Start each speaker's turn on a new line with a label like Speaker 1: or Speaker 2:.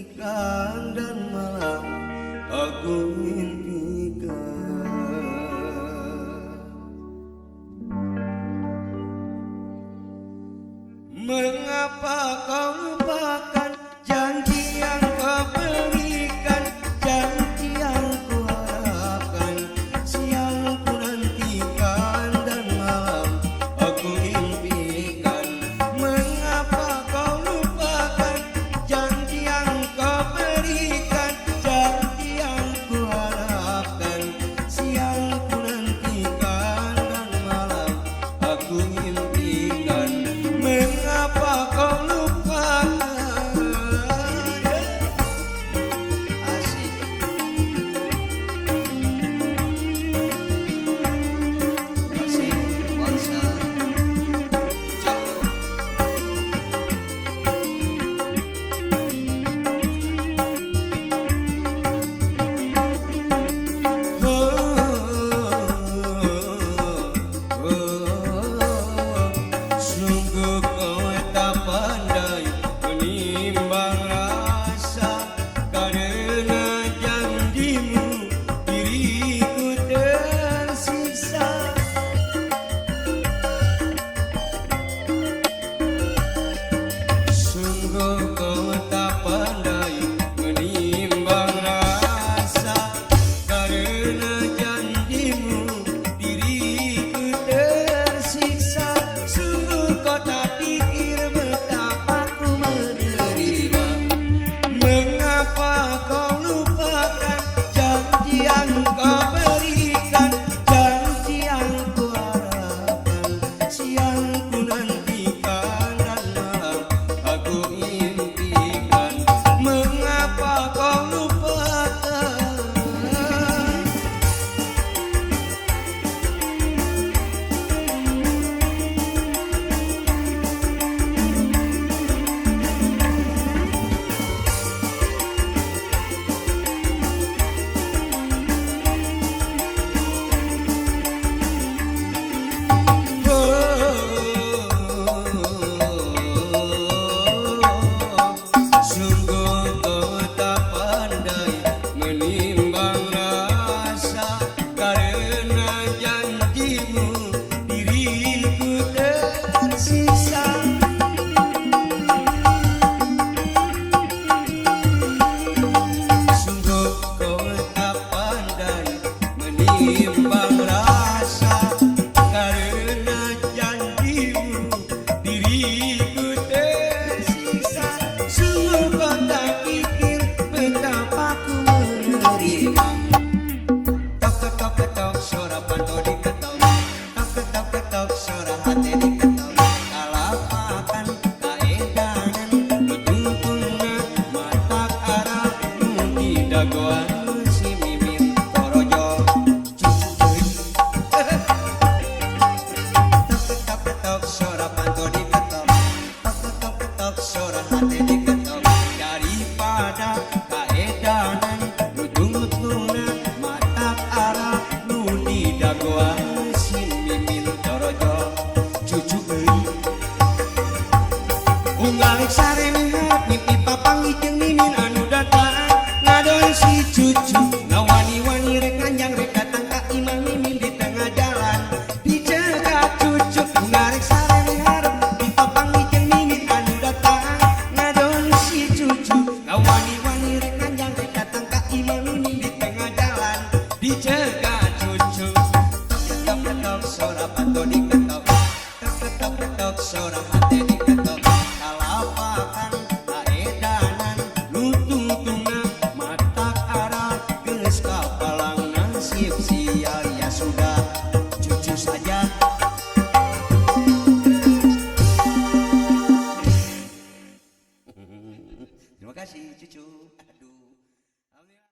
Speaker 1: impikan dan malam aku impikan. Mengapa kau lupakan janji yang kau berikan, janji yang ku harapkan, siang ku nantikan dan malam aku impikan. Mengapa kau lupakan janji yang kau berikan, janji yang ku harapkan, siang ku nantikan dan malam aku impikan. Mengapa kau lupakan? Asik. Asik, bangsa. Jauh. Sungguh kau tak pandai menimbang rasa, karena janjimu diriku tersiksa. Sungguh kau tak pandai menimbang rasa, karena janjimu diriku tersiksa. Sungguh kau tak pikir betapa ku menerima. Mengapa kau lupakan janji yang kau berikan, janji yang ku harapkan, siang ku nantikan dan malam aku impikan. Mengapa kau lupakan? Sungguh kau tak pandai menimbang rasa, karena janjimu diriku tersiksa. Sungguh kau tak pandai menimbang rasa, karena janjimu diriku tersiksa. Sungguh kau tak pikir betapa ku menerima. Tok ketok ketok suara panto diketok, tok ketok ketok suara hati diketok. Kalapakan kaedanan ditungtungna mata arah di dagoan si mimin torojo cucuy. Tok ketok ketok suara panto diketok, tok ketok ketok suara hati diketok. Daripada kaedanan nu tungtungna mata arah nu di dagoan si mimin torojo cucuy. Unggal sarehat mimpi papangi jeung mimin anu datang ngadon si cucu. Ngawani-wani rek nganjang rek datang ka imah mimin di tengah jalan dicegat cucu. Unggal sarehat mimpi papangi jeung mimin anu datang ngadon si cucu. Ngawani-wani rek nganjang rek datang ka imah mimin di tengah jalan dicegat cucu. Tok ketok ketok suara panto diketok, tok ketok ketok suara hati diketok.